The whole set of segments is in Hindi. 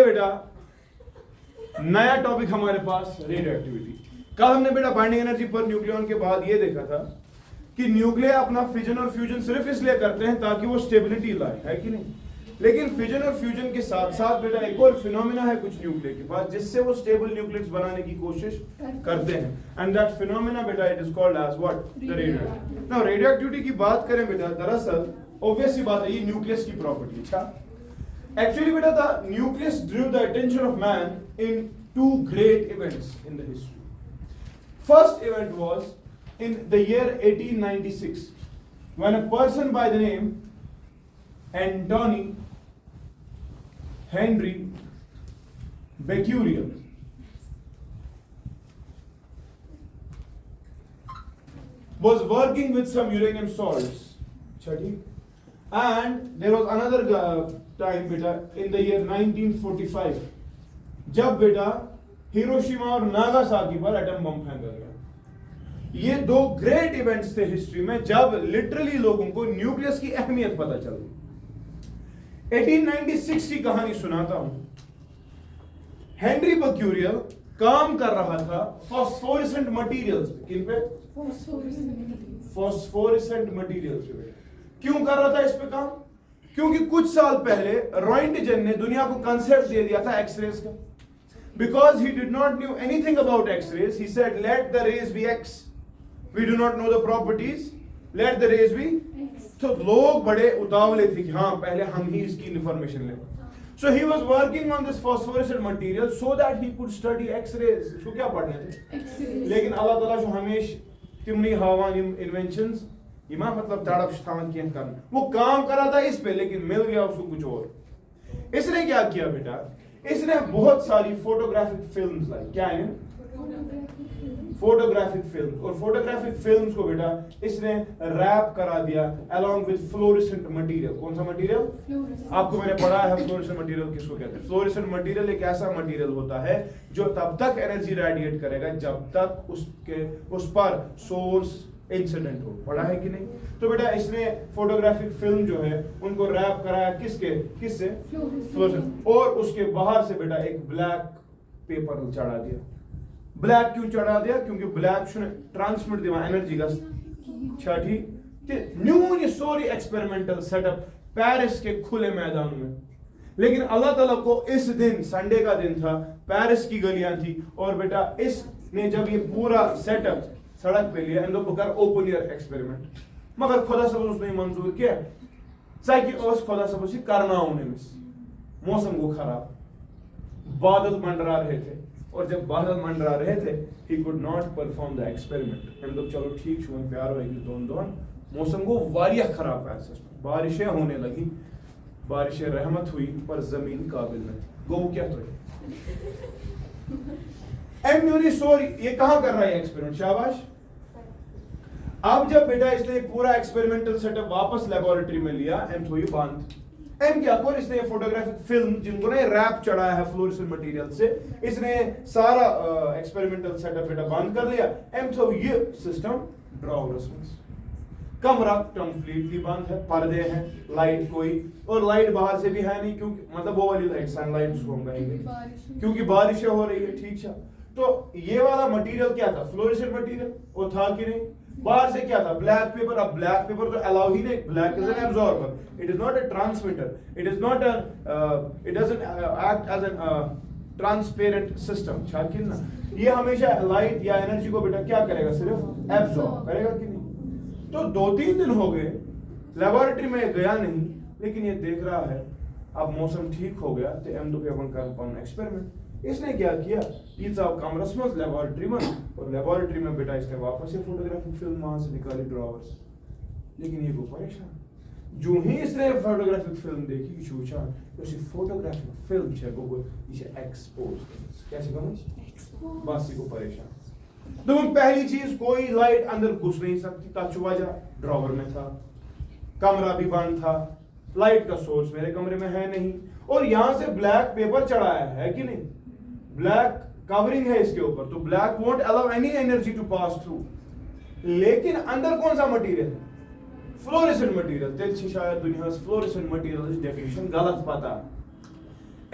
बेटा नया टॉपिक हमारे पास रेडियो एक्टिविटी। कल हमने बेटा बाइंडिंग एनर्जी पर न्यूक्लियन के बाद ये देखा था कि न्यूक्लियर अपना फिजन और फ्यूजन सिर्फ इसलिए करते हैं ताकि वो स्टेबिलिटी लाए, है कि नहीं। लेकिन फिजन और फ्यूजन के साथ साथ बेटा एक और फिनोमेना है कुछ न्यूक्लियर के पास जिससे वो स्टेबल न्यूक्लियस बनाने की कोशिश करते हैं, एंड दैट फिनोमेना बेटा it is called as what, the radio. Now radioactivity की बात करें बेटा, दरअसल ऑब्वियस सी बात है ये न्यूक्लियस की प्रॉपर्टी। अच्छा, actually beta the nucleus drew the attention of man in two great events in the history. First event was in the year 1896 when a person by the name Antony Henry Becquerel was working with some uranium salts, and there was another time बेटा इन द ईयर 1945 जब बेटा हिरोशिमा और नागासाकी पर एटम बम फेंका गया। ये दो ग्रेट इवेंट्स थे हिस्ट्री में जब लिटरली लोगों को न्यूक्लियस की अहमियत पता चल गई। 1896 की कहानी सुनाता हूं। हेनरी बक्यूरियल काम कर रहा था फॉस्फोरेसेंट मटेरियल्स पे। किन पे? फॉस्फोरेसेंट मटेरियल्स पे। क्यों कर रहा था इस पे काम? क्योंकि कुछ साल पहले रॉयंटजन ने दुनिया को कंसेप्ट दे दिया था एक्सरेज का। Because he did not knew anything about X-rays, he said let the rays be X, we do not know the properties, let the rays be. तो लोग बड़े उतावले थे कि हाँ पहले हम ही इसकी इंफॉर्मेशन लें। So he was working on this phosphorescent material so that he could study X-rays. इसको क्या पढ़ने थे? लेकिन अल्लाह ताला जो हमेशा तिमनी हावान इन्वेंशंस इमा मतलब तड़प स्थान किया करना, वो काम करा था इस पे लेकिन मिल गया उसको कुछ और। इसने क्या किया बेटा, इसने बहुत सारी फोटोग्राफिक फिल्म्स लाई। क्या है? Photographic films. और फोटोग्राफिक फिल्म्स को बेटा इसने रैप करा दिया अलोंग विद फ्लोरेसेंट मटेरियल। कौन सा मटेरियल? आपको मैंने पढ़ा है फ्लोरेसेंट मटेरियल किसको कहते हैं। फ्लोरेसेंट मटेरियल एक ऐसा मटेरियल होता है जो तब तक एनर्जी रेडिएट करेगा जब तक उस पर सोर्स इंसिडेंट हो। पढ़ा है कि नहीं? तो बेटा इसने फोटोग्राफिक फिल्म जो है उनको रैप कराया किससे? फ्लोरेसेंट। और उसके बाहर से बेटा एक ब्लैक पेपर चढ़ा दिया। ब्लैक क्यों चढ़ा दिया? क्योंकि ब्लैक ट्रांसमिट दिया एनर्जी का छठी new sorry experimental setup Paris के खुले मैदान में। लेकिन अल्लाह ताला को इस दिन संडे का दिन था, पेरिस की गलियां थी, और बेटा इसने जब ये पूरा सेटअप सड़क पे लिया इन लोग कर ओपन एयर एक्सपेरिमेंट, मगर खुदा सब उसने मंजूर किया कि उस खुदा सब उसी करना होने में मौसम को खराब, बादल मंडरा रहे थे, और जब बादल मंडरा रहे थे he could not perform the experiment. हम लोग चलो ठीक छुआ प्यार हो दोन मौसम को वारिया खराब है। बारिशें होने लगी, बारिशें रहमत हुई पर जमीन काबिल नहीं। गो क्या तो सॉरी ये कहां कर रहा है एक्सपेरिमेंट? शाबाश। अब जब बेटा इसने पूरा एक्सपेरिमेंटल सेटअप वापस लेबोरेटरी में लिया, एम थोड़ी बांध एम क्या कर, इसने फोटोग्राफिक फिल्म जिनको ना रैप चढ़ाया है फ्लोरेसेंट मटेरियल से, इसने सारा एक्सपेरिमेंटल सेटअप बेटा बंद कर लिया। एम तो ये सिस्टम ड्रॉवर्स में कमरा कंप्लीटली बंद है, पर्दे हैं, लाइट कोई, और लाइट बाहर से भी है नहीं, क्योंकि मतलब वो वाली लाइट सनलाइट जिसको हम कहेंगे, क्योंकि बारिशें हो रही है। ठीक है, तो ये वाला मटेरियल क्या था? Fluorescent material. वो था कि नहीं? बाहर से क्या था? Black paper. अब ब्लैक पेपर तो अलाउ ही नहीं, black is an absorber, it is not a transmitter, it is not it doesn't act as an transparent system. शाकिर ना, ये हमेशा लाइट या एनर्जी को बेटा क्या करेगा? सिर्फ एब्जॉर्ब करेगा कि नहीं। तो 2-3 दिन हो गए लेबोरेटरी में गया नहीं, लेकिन ये देख रहा है अब मौसम ठीक हो गया तो एम पे अपन कर एक्सपेरिमेंट। इसने क्या किया? ये सब कमरस में लेबोरेटरी में, और लेबोरेटरी में बेटा इसने वापस से फोटोग्राफिक फिल्म वहां से निकाली ड्रॉवर्स। लेकिन ये को परेशान, जो ही इसने फोटोग्राफिक फिल्म देखी सोचा उसी फोटोग्राफिक फिल्म से वो इसे एक्सपोज कैसे करूं, बस को परेशान। तो पहली चीज कोई लाइट अंदर घुस नहीं सकती था, वजह ड्रॉवर में था, कमरा भी बंद था, लाइट का सोर्स मेरे कमरे में है नहीं, और यहां से ब्लैक पेपर चढ़ाया है कि नहीं, ब्लैक कवरिंग है इसके ऊपर, तो black won't allow any energy to pass through. लेकिन अंदर कौन सा मटेरियल है? Fluorescent material. शायद दुनिया फ्लोरेसेंट मटेरियल डेफिनेशन गलत पता।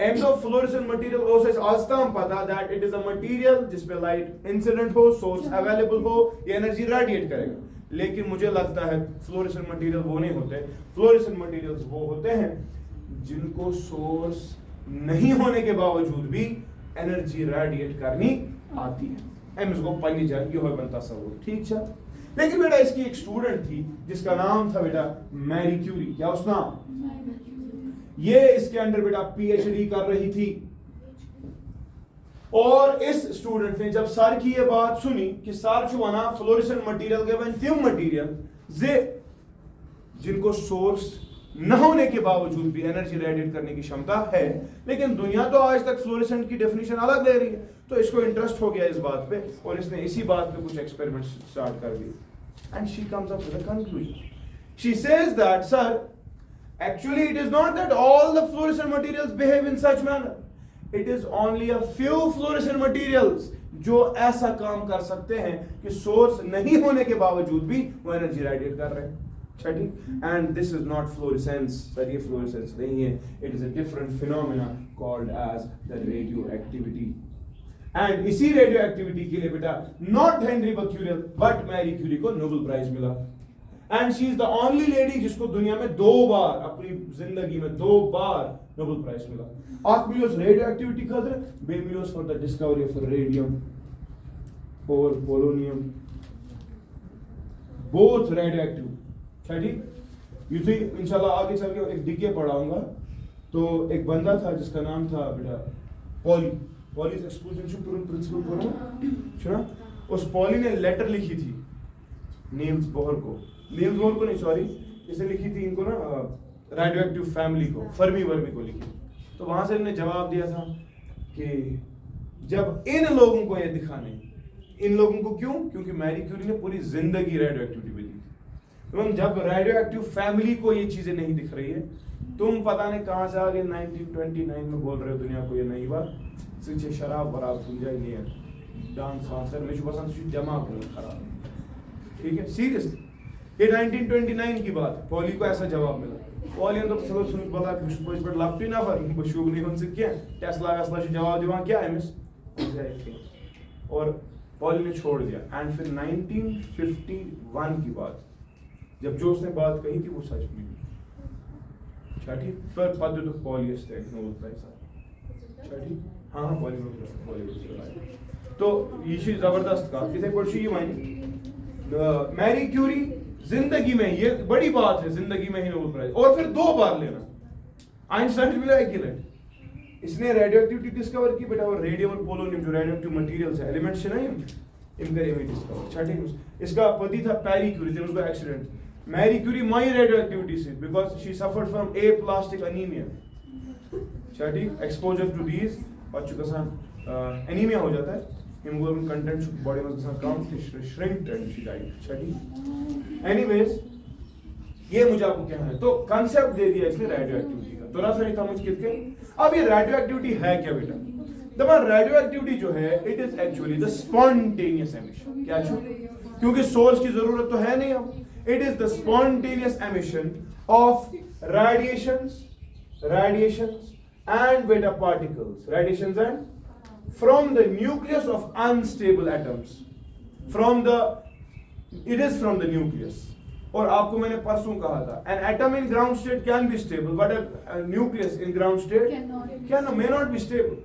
एम्स ऑफ फ्लोरेसेंट मटेरियल ओसेस आस्ताम पता that it is a material जिस पे लाइट इंसिडेंट हो, सोर्स अवेलेबल हो, ये एनर्जी रेडिएट करेगा। लेकिन मुझे लगता है फ्लोरेसेंट मटेरियल वो नहीं होते, फ्लोरेसेंट मटेरियल्स वो होते हैं जिनको सोर्स नहीं होने के बावजूद भी एनर्जी रेडिएट करनी आती है। एम्स को पढ़नी चाहिए हो बनता सब ठीक है। लेकिन बेटा इसकी एक स्टूडेंट थी जिसका नाम था बेटा मैरी क्यूरी। क्या उसका नाम? ये इसके अंडर बेटा पीएचडी कर रही थी। और इस स्टूडेंट ने जब सर की ये बात सुनी कि सर जो वना फ्लोरेसेंट मटेरियल के तिम मटेरियल जे जिनको सोर्स न होने के बावजूद भी एनर्जी रेडिएट करने की क्षमता है, लेकिन दुनिया तो आज तक फ्लोरेसेंट की डेफिनेशन अलग ले रही है, तो इसको इंटरेस्ट हो गया इस बात पे और इसने इसी बात पे कुछ एक्सपेरिमेंट स्टार्ट कर दिए। And she comes up with a conclusion. She says that sir actually it is not that all the fluorescent materials behave in such manner, it is only a few fluorescent materials जो ऐसा काम कर सकते हैं कि सोर्स नहीं होने के बावजूद भी वो एनर्जी रेडिएट कर रहे हैं। छठी, and this is not fluorescence, sir ये फ्लोरेसेंस नहीं है, it is a different phenomena called as the radio activity. And इसी रेडियो एक्टिविटी के लिए बेटा not Henri Becquerel but Marie Curie को नोबेल प्राइज मिला। And she is the only lady जिसको दुनिया में 2 बार अपनी जिंदगी में 2 बार नोबेल प्राइज मिला। आख मिलियोस रेडियो एक्टिविटी खातिर, बे मिलियोस for the discovery of radium और पोलोनियम, बोथ रेडियो एक्टिव। ठीक, यू सी इंशाल्लाह आगे चल के एक डीके पढ़ाऊंगा। तो एक बंदा था जिसका नाम था बेटा पॉली, पॉलीज एक्सक्लूजन प्रिंसिपल बोलो, उस पॉली ने लेटर लिखी थी नील्स बोहर को, नील्स बोहर को नहीं सॉरी, इसे लिखी थी इनको ना रेडियो एक्टिव फैमिली को, फर्मी वर्मी को लिखी। तो वहां से इन्होंने जवाब दिया था कि जब इन लोगों को ये दिखाने, इन लोगों को क्यों? क्योंकि मैरी क्यूरी ने पूरी जिंदगी रेडियो एक्टिविटी में दी। तो जब रेडियो एक्टिव फैमिली को ये चीजें नहीं दिख रही है, तुम पता नहीं कहां से आगे 1929 में बोल रहे हो दुनिया को ये नई बात, सिर्फ शराब बराब गुंजाई नहीं है, डांस वांस मुझे पसंद दिमाग खराब, ठीक है सीरियसली। ये 1929 की बात, पॉली को ऐसा जवाब मिला। पॉली तो चलो सुन बता कि कुछ पर लपटी ना फर बशूब नहीं बन सके टेस्ला वेस्ला से जवाब दिवा क्या है मिस, और पॉली ने छोड़ दिया। एंड फिर 1951 की बात, जब जो उसने बात कही थी वो सच में छठी, फिर पद तो पॉली नोबेल प्राइज छठी, हाँ हाँ पॉली। तो ये चीज जबरदस्त का इसे पढ़ी ये मायने मैरी क्यूरी जिंदगी में, ये बड़ी बात है जिंदगी में ही नोबेल प्राइज, और फिर 2 बार लेना। आइंस्टाइन मिला एक, इसने रेडियो एक्टिविटी डिस्कवर की बेटा, और रेडियम और पोलोनियम जो रेडियो एक्टिव मटेरियल्स है, एलिमेंट्स है ना, इनका ये डिस्कवर। छठी, इसका पति था पैरी क्यूरी, जब उसका एक्सीडेंट, मैरी क्यूरी माई रेडियो एक्टिविटी से because she suffered from aplastic anaemia. Chhathi, exposure to these बच्चों एनीमिया हो जाता है, हीमोग्लोबिन कंटेंट बॉडी में कम, shrinked and she died. Chhathi, anyways ये मुझे आपको कहना है, तो कांसेप्ट दे दिया इसने रेडियो एक्टिविटी का, थोड़ा सा था मुझे के। अब ये रेडियो एक्टिविटी है क्या बेटा? दबा रेडियो एक्टिविटी जो है it is actually the spontaneous emission. क्या छो? क्योंकि सोर्स की जरूरत तो है नहीं अब, it is the spontaneous emission of radiations and beta particles, radiations and from the nucleus of unstable atoms, it is from the nucleus. और आपको मैंने परसों कहा था, an atom in ground state can be stable, but a nucleus in ground state may not be stable.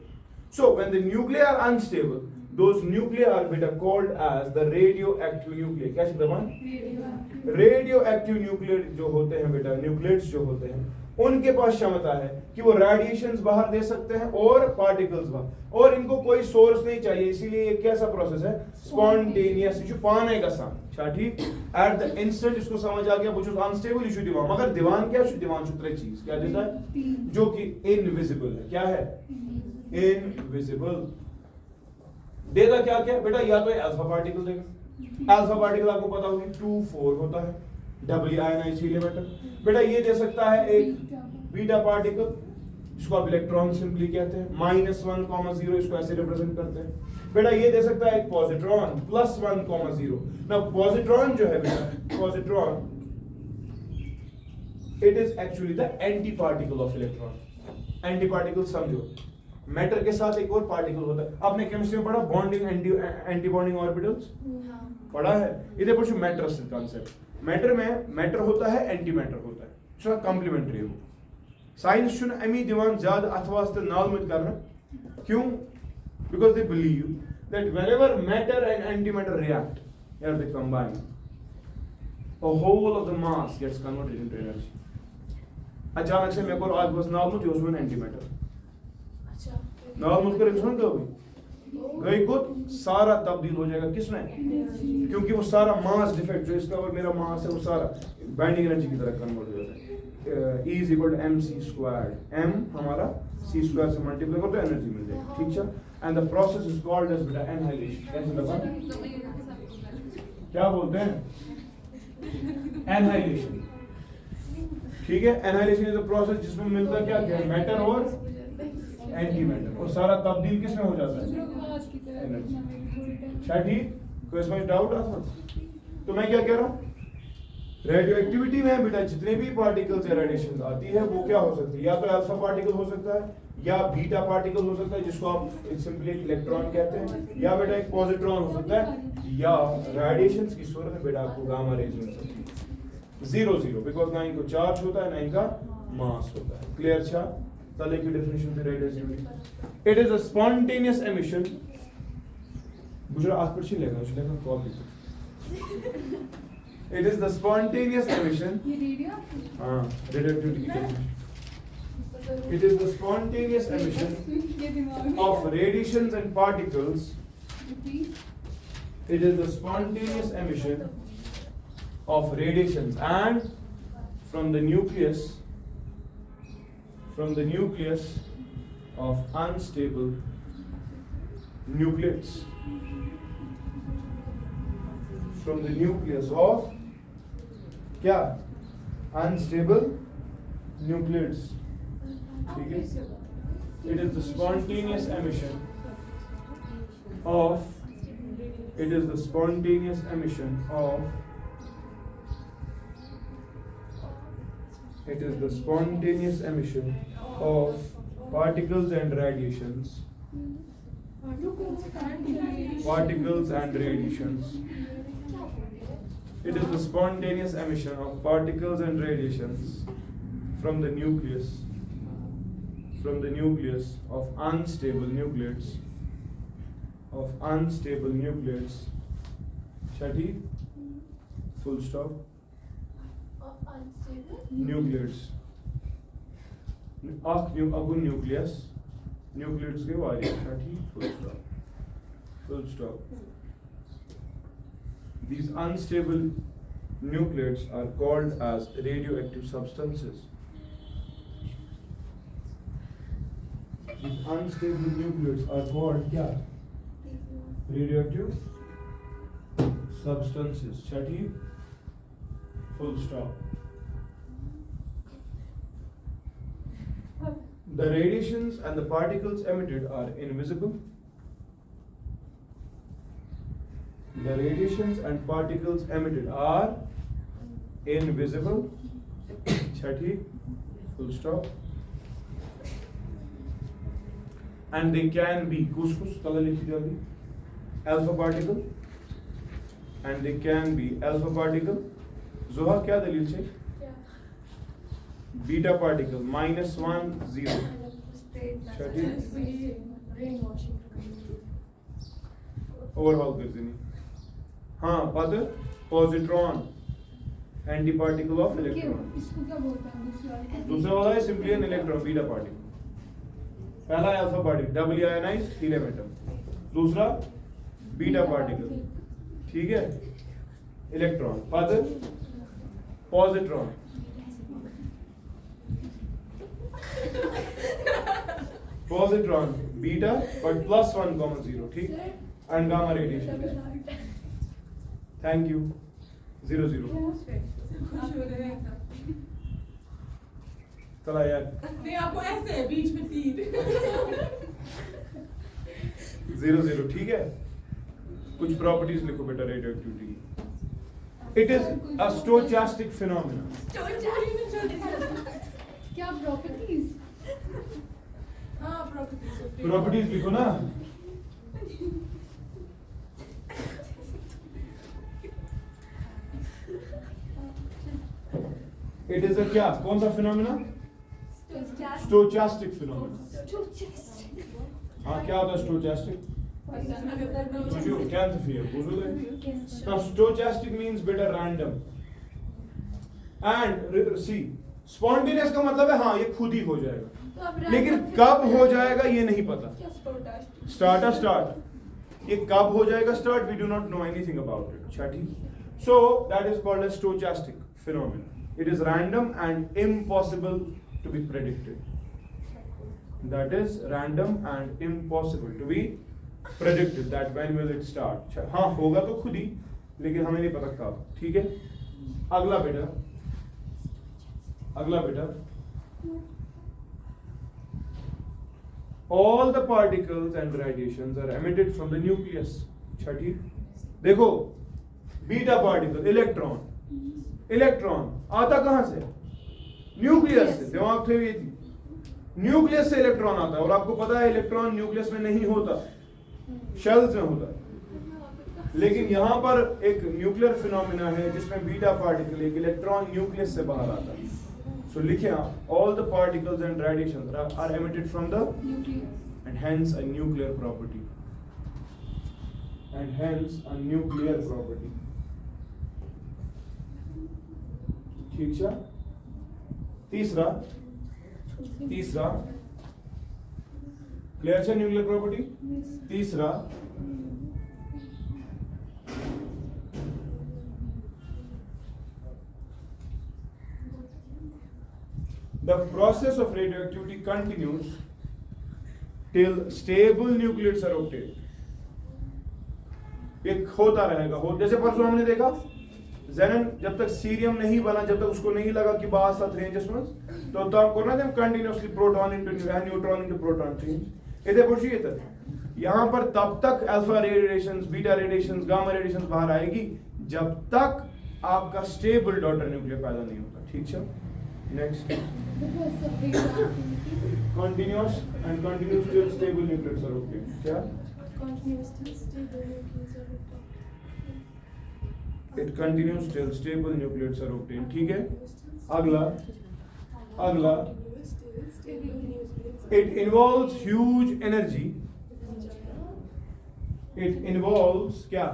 So when the nuclei are unstable, those nuclei are beta called as the radioactive nuclei. क्या शब्द? radioactive nuclei जो होते हैं बेटा, न्यूक्लियड्स जो होते हैं, उनके पास क्षमता है कि वो रेडिएशंस बाहर दे सकते हैं और पार्टिकल्स बाहर, और इनको कोई सोर्स नहीं चाहिए, इसीलिए ये कैसा प्रोसेस है? स्पॉन्टेनियस इशू पाने का सान छाठी एट द इंस्टेंट। इसको समझ आ गया, वो अनस्टेबल इशू दीवान, मगर दीवान क्या? दीवान सूत्र चीज क्या देता है जो कि इनविजिबल है। क्या है? इनविजिबल। देगा क्या क्या बेटा? या तो अल्फा पार्टिकल देगा, अल्फा पार्टिकल आपको पता होगी 2-4 होता है, डबल आयनाइज्ड एलिमेंट बेटा। ये दे सकता है एक बीटा पार्टिकल, इसको आप इलेक्ट्रॉन सिंपली कहते हैं, -1,0, इसको ऐसे रिप्रेजेंट करते हैं बेटा। ये दे सकता है एक पॉजिट्रॉन, +1,0। ना पॉजिट्रॉन जो है बेटा, positron it is actually the anti particle of electron. Anti particle समझो, मैटर के साथ एक और पार्टिकल होता है। आपने केमिस्ट्री में पढ़ा बॉन्डिंग एंटी बॉन्डिंग ऑर्बिटल्स पढ़ा है। इधर कुछ मैटर कॉन्सेप्ट, मैटर में मैटर होता है, एंटी मैटर होता है, जो कॉम्प्लीमेंट्री हो। साइंस शुन अमी दिवान ज्यादा अथवास्ते नालमत करना, क्यों? Because they believe that whenever matter and anti matter react or they combine, a whole of the mass gets converted into energy. अचानक से मेरे को आज बस नालमुत यूज में एंटी मैटर, नालमुत कर एक्सपेरिमेंट करोगे गई को सारा तब्दील हो जाएगा किसमें? क्योंकि वो सारा मास डिफेक्ट जो इसका और मेरा मास है वो सारा बाइंडिंग एनर्जी की तरह कन्वर्ट हो जाता है। E is equal to mc squared, m हमारा c square से मल्टीप्लाई करो तो एनर्जी मिल जाएगी, ठीक है? And the process is called as बेटा एनहाइलेशन। कैसे लगा? क्या बोलते हैं? एनहाइलेशन, ठीक है? एनहाइलेशन इज द प्रोसेस जिसमें मिलता क्या क्या मैटर और एंटी मैटर, और सारा तब्दील किसमें हो जाता है? एनर्जी। क्या ठीक? कोई इसमें डाउट आता? तो मैं क्या कह रहा हूँ, रेडियो एक्टिविटी में बेटा जितने भी पार्टिकल्स या रेडिएशन आती है वो क्या हो सकती है? या तो अल्फा पार्टिकल हो सकता है, या बीटा पार्टिकल हो सकता है जिसको आप सिंपली इलेक्ट्रॉन कहते हैं, या बेटा एक पॉजिट्रॉन हो सकता है, या रेडिएशंस की सूरत में बेटा आपको गामा रेज मिल सकती है। 0 0 बिकॉज ना इनको चार्ज होता है ना इनका मास होता है। क्लियर? छा तले की डेफिनेशन पे radiation, it is a spontaneous emission. गुजरा आज पर छी लेगा उसने कहा कॉल की। It is the spontaneous emission. Radioactivity की definition. It is the spontaneous emission of radiations and particles. It is the spontaneous emission of radiations and from the nucleus of unstable nucleates. From the nucleus of क्या? Unstable nucleids, ठीक है? It is the spontaneous emission of, it is the spontaneous emission of, it is the spontaneous emission of particles and radiations, particles and radiations. It is the spontaneous emission of particles and radiations from the nucleus of unstable nucleids, Chati, full stop, nucleids, agun nucleids के वाले, Chati, full stop. These unstable nucleids are called as radioactive substances. These unstable nucleids are called क्या? Radioactive substances. Chati, full stop. The radiations and the particles emitted are invisible. The radiations and particles emitted are invisible. Chati, full stop. And they can be alpha particle, and they can be alpha particle. Zoha क्या दलील छे? Beta particle -1 0. Chati, overhaul कर देनी। हाँ पद positron, anti particle of electron. इसको क्या बोलते हैं? दूसरा वाला है simply an electron, beta particle. पहला alpha particle double ionized helium atom, दूसरा बीटा पार्टिकल, ठीक है? इलेक्ट्रॉन। पद पॉजिट्रॉन, पॉजिट्रॉन बीटा बट +1, 0, ठीक? And gamma radiation. Thank you. 0 0 चला यार, नहीं आपको ऐसे है बीच में 3 0 0, ठीक है? कुछ प्रॉपर्टीज लिखो बेटा radio activity. It is a stochastic phenomena. क्या प्रॉपर्टीज? हाँ properties प्रॉपर्टीज लिखो ना। इट इज अ क्या, कौन सा फिनोमिना? Stochastic phenomena. हाँ क्या होता है स्टोचस्टिक? क्या Now stochastic means beta random and see spontaneous का मतलब है हाँ ये खुद ही हो जाएगा, लेकिन कब हो जाएगा ये नहीं पता। स्टार्ट ये कब हो जाएगा start, we do not know anything about it। अच्छा ठीक, so that is called as stochastic phenomenon। It is random and impossible to be predicted। That is random and impossible to be predicted that when will it start। हाँ होगा तो खुद ही, लेकिन हमें नहीं पता कब। ठीक है, अगला बेटा, अगला बेटा, all the particles and radiations are emitted from the nucleus। अच्छा ठीक, देखो बीटा पार्टिकल इलेक्ट्रॉन, इलेक्ट्रॉन आता कहां से? न्यूक्लियस से। दिमाग थे ये थी, न्यूक्लियस से इलेक्ट्रॉन आता है, और आपको पता है इलेक्ट्रॉन न्यूक्लियस में नहीं होता, शेल्स में होता है। लेकिन यहां पर एक न्यूक्लियर फिनोमिना है जिसमें बीटा पार्टिकल, एक इलेक्ट्रॉन न्यूक्लियस से बाहर आता है। सो लिखे all the particles and radiations are emitted from the and hence a nuclear property, and hence a nuclear property. ठीक है, तीसरा क्लियर है न्यूक्लियर प्रॉपर्टी। तीसरा the process of radioactivity continues till stable nucleates are obtained। एक होता रहेगा, जैसे परसों हमने देखा ज़ेनन जब तक सीरियम नहीं बना, जब तक उसको नहीं लगा कि बाहर साथ रेंजेस में, तो तब करना था continuously proton into neutron into proton change. इधर पूछिए इधर, यहाँ पर तब तक alpha radiations, beta radiations, gamma radiations बाहर आएगी जब तक आपका स्टेबल डॉटर न्यूक्लियर पैदा नहीं होता। ठीक है, next continuous and continuous till stable nuclears are obtained। क्या it continues till stable nucleates are obtained। ठीक है, अगला it involves huge energy। it involves क्या?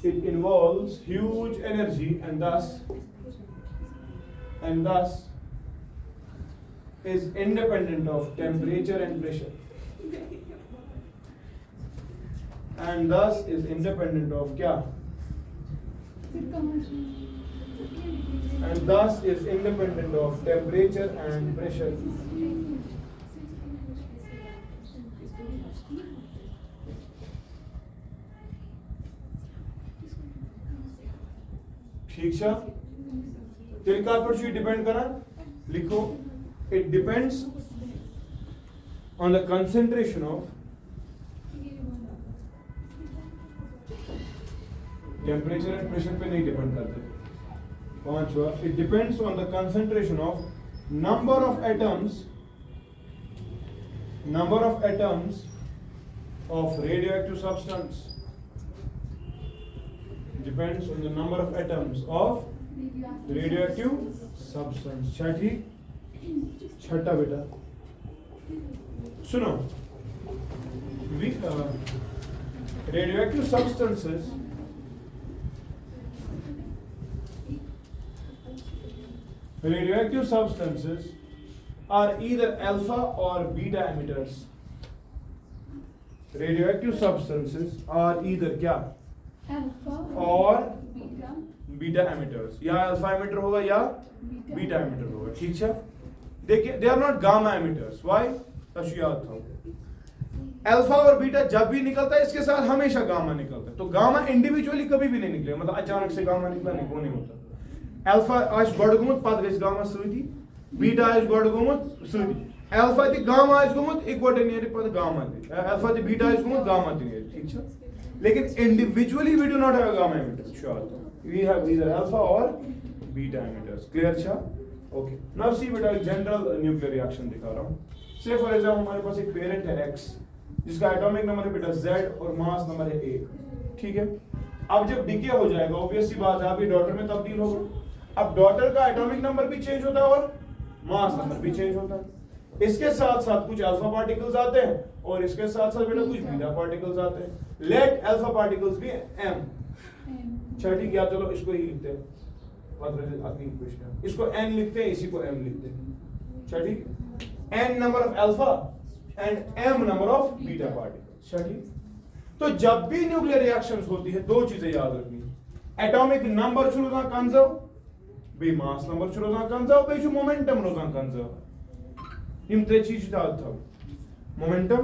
it involves huge energy and thus is independent of temperature and pressure, and thus is independent of क्या? And thus is independent of temperature and pressure। ठीक है, तिल का पर डिपेंड करा, लिखो it depends on the concentration of temperature and pressure पे नहीं डिपेंड करते। पांचवा, it depends on the concentration of number of atoms of radioactive substance. Depends on the number of atoms of radioactive substance. छठा बेटा सुनो, radioactive substances are either alpha or beta emitters। radioactive substances are either क्या? Alpha और beta emitters, या alpha emitter होगा या beta emitter होगा। ठीक है, देखिए they are not gamma emitters। why? तशु याद था, अल्फा और बीटा जब भी निकलता है इसके साथ हमेशा गामा निकलता है, तो गामा इंडिविजुअली कभी भी नहीं निकलेगा, मतलब अचानक से गामा निकला नहीं, वो नहीं होता। अल्फा आज गड गोमुत पद गज गामा सदी, बीटा आज गड गोमुत सदी, अल्फा ति गामा आज गोमुत इक्वटे नेरि पद गामा ति, अल्फा ति बीटा आज गोमुत गामा ति नेरि। ठीक है, लेकिन individually we do not have gamma emitters। Sure, we have either alpha or beta emitters। Clear छा? ओके नाउ सी बेटा जनरल न्यूक्लियर रिएक्शन दिखा रहा हूँ। से फॉर एग्जांपल हमारे पास एक पेरेंट है X जिसका एटॉमिक नंबर है बेटा Z और मास नंबर है 1, ठीक है। अब जब डिके हो जाएगा ऑब्वियस सी बात है आप ये डॉटर में तब्दील होगा। अब डॉटर का एटॉमिक नंबर भी चेंज होता है और मास नंबर भी चेंज होता है। इसके साथ साथ कुछ अल्फा पार्टिकल्स आते हैं और इसके साथ साथ बेटा कुछ बीटा पार्टिकल्स आते हैं। लेट अल्फा पार्टिकल्स भी M, अच्छा ठीक है। चलो इसको ही लिखते हैं, इसको n लिखते हैं, इसी को m लिखते हैं, अच्छा ठीक। n number of alpha and m number of beta particles, अच्छा ठीक। तो जब भी न्यूक्लियर रिएक्शंस होती है दो चीजें याद रखनी, एटॉमिक नंबर शुरू रोजान कंजर्व, बे मास नंबर शुरू रोजान कंजर्व, बे मोमेंटम रोजान कंजर्व। इन त्रे चीज याद था, मोमेंटम,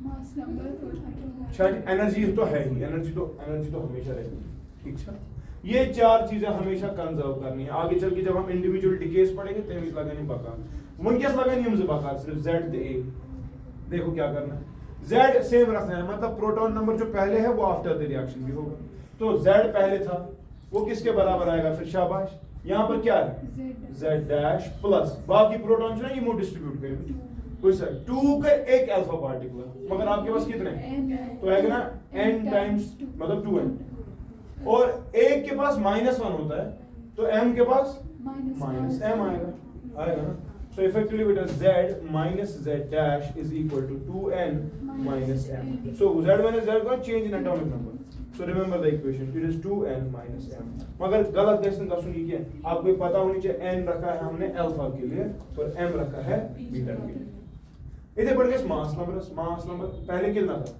मास नंबर और एटॉमिक। अच्छा एनर्जी तो है ही, एनर्जी तो हमेशा रहेगी, ठीक है। ये चार चीजें हमेशा कंजर्व करनी है। आगे चल के जब हम इंडिविजुअल डिकेस पढ़ेंगे तभी लगानी बकार, वनकेस लगानी हमसे बकार सिर्फ Z दे A। देखो क्या करना है, Z सेम रखना है, मतलब प्रोटॉन नंबर जो पहले है वो आफ्टर द रिएक्शन भी होगा। तो Z पहले था वो किसके बराबर आएगा फिर, शाबाश। यहाँ पर क्या है Z डैश प्लस बाकी प्रोटॉन जो है ये वो डिस्ट्रीब्यूट करेंगे। कोई सर 2 का एक अल्फा पार्टिकल, मगर आपके पास कितने तो आएगा ना n टाइम्स मतलब 2n, और एक के पास -1 होता है तो m के पास माइनस m आएगा ना। So effectively बेटा Z minus Z dash is equal to 2n minus m. So Z minus Z का change in atomic number. So remember the equation. It is 2n minus m. मगर गलत क्वेश्चन का सुनिए क्या, आपको पता होनी चाहिए n रखा है हमने अल्फा के लिए और m रखा है बीटा के लिए। इधर बढ़ गया मास नंबर पहले कितना था,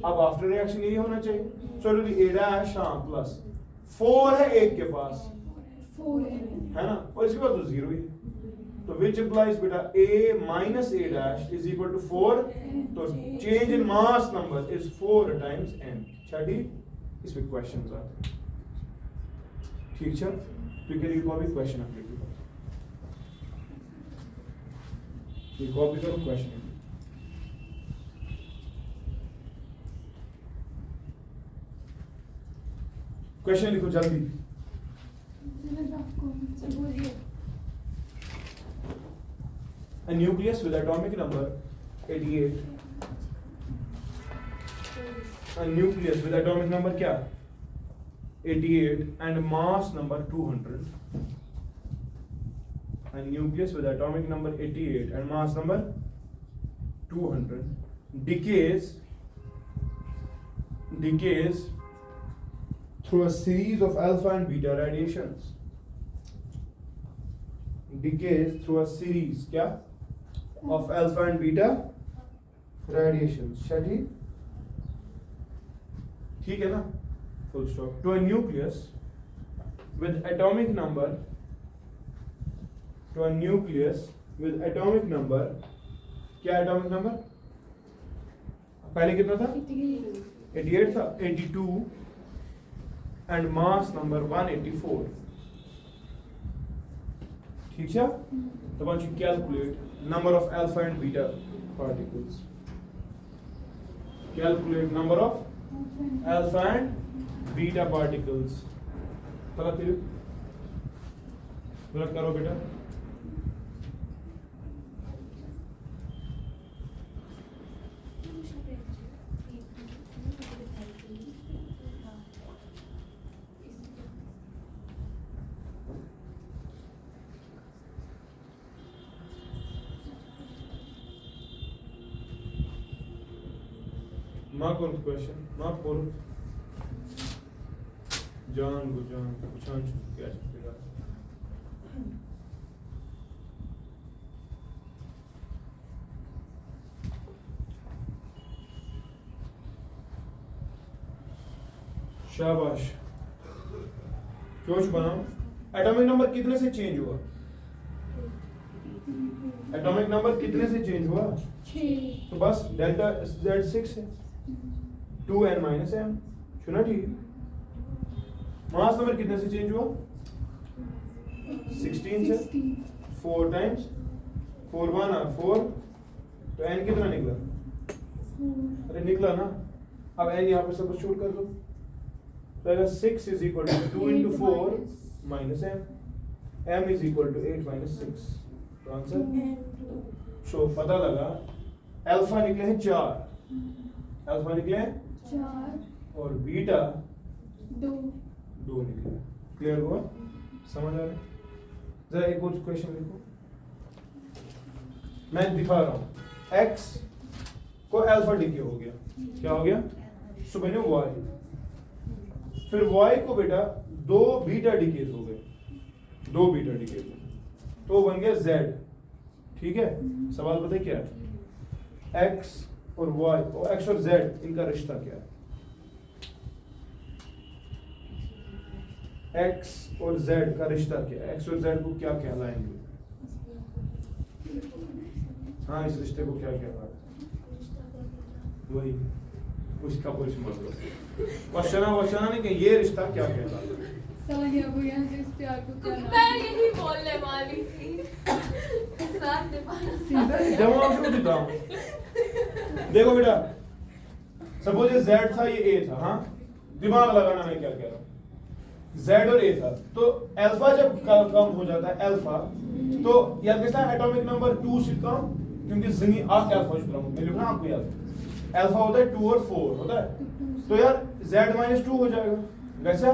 अब आफ्टर रिएक्शन यही होना चाहिए। So it will be a dash हाँ प्लस 4 है एक के पास 4 है ना, और इसके पास तो 0 ही। तो which implies बेटा a minus a dash is equal to 4, तो change in mass number is 4 times n, अच्छा ठीक। इसमें क्वेश्चंस आते हैं, ठीक है। तो के लिए कॉपी क्वेश्चन आप लिखिए, ये कॉपी करो क्वेश्चन। क्वेश्चन लिखो जल्दी। A nucleus with atomic number 88, a nucleus with atomic number क्या 88 and mass number 200, a nucleus with atomic number 88 and mass number 200 decays through a series of alpha and beta radiations, decays through a series क्या of alpha and beta radiations, ठीक है ना, full stop। To a nucleus with atomic number, to a nucleus with atomic number, क्या atomic number पहले कितना था 88 था, 82 and mass number 184, ठीक है। तो once you calculate number of alpha and beta particles, calculate number of alpha and beta particles, गलत करो बेटा। माँ कौन क्वेश्चन माँ कौन जान पूछान क्या चलेगा। शाबाश जोश बनाओ। एटॉमिक नंबर कितने से चेंज हुआ, एटॉमिक नंबर कितने से चेंज हुआ, 6, तो बस डेल्टा Z 6 है, 2n minus m, सुना ठीक। मास नंबर कितने से चेंज हुआ 16 से, 4 टाइम्स 4 1 4, तो n कितना निकला, अरे निकला ना। अब n यहाँ पे सब्स्टिट्यूट कर दो, तो 6 is equal to 2 into 4 minus m, m is equal to 8 minus 6 तो आंसर सो पता लगा अल्फा निकले हैं 4 अल्फा निकले हैं 4 और बीटा 2 निकले क्लियर हुआ समझ आ रहा है जरा एक और क्वेश्चन लिखो मैं दिखा रहा हूं x को अल्फा डिके हो गया क्या हो गया सो मैंने y फिर y को बेटा 2 बीटा डिकेज हो गए 2 बीटा डिकेज तो बन गया z ठीक है सवाल बताइए क्या है x और y और x और z इनका रिश्ता क्या है x और z का रिश्ता क्या है x और z को क्या कहलाएंगे हाँ इस रिश्ते को क्या कहलाएंगे वही उसका कुछ मतलब वचना नहीं कि ये रिश्ता क्या कहलाता है सानिया वो यहाँ से इस प्यार को क्या मैं नाम यही बोलने वाली थी साथ निभाना सीधा जवाब क्यों देता हूँ देखो बेटा सपोज ये z था ये a था हाँ दिमाग लगाना मैं क्या कह रहा हूँ z और a था तो अल्फा जब कम हो जाता है अल्फा तो याद कैसा एटॉमिक नंबर 2 से कम क्योंकि जिंदगी आप क्या खोज रहा हूँ मैं लिखना आपको याद अल्फा होता है 2 और 4 होता है तो यार z माइनस 2 हो जाएगा वैसा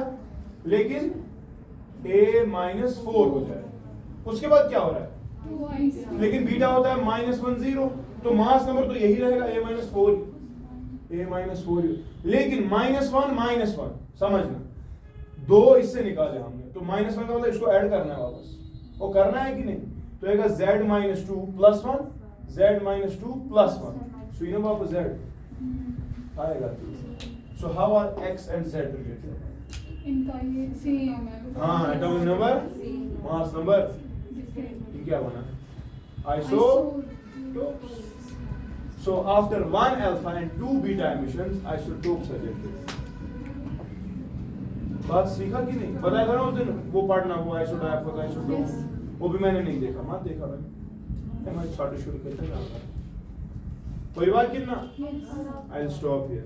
लेकिन a माइनस 4 हो जाएगा उसके बाद क्या हो रहा है ट्वाइस लेकिन बीटा होता है माइनस 1 0 तो मास नंबर तो यही रहेगा a माइनस 4 लेकिन माइनस 1 समझना दो इससे निकाले हमने तो माइनस 1 का मतलब इसको ऐड करना है वापस वो करना है कि नहीं तो आएगा z minus 2 plus 1 z minus 2 plus 1 so you know वापस z आएगा so how are x and z related इनका ये सेम है हाँ atomic number mass number different क्या बना isotopes so after one alpha and 2 beta emissions isotopes are generated बात सीखा कि नहीं बताया था ना उस दिन वो पढ़ना वो आइसोटोप आइसोटोप वो भी मैंने नहीं देखा मत देखा मैंने हमारे छोटे शुरू करते हैं कोई बात कि ना आई विल स्टॉप हियर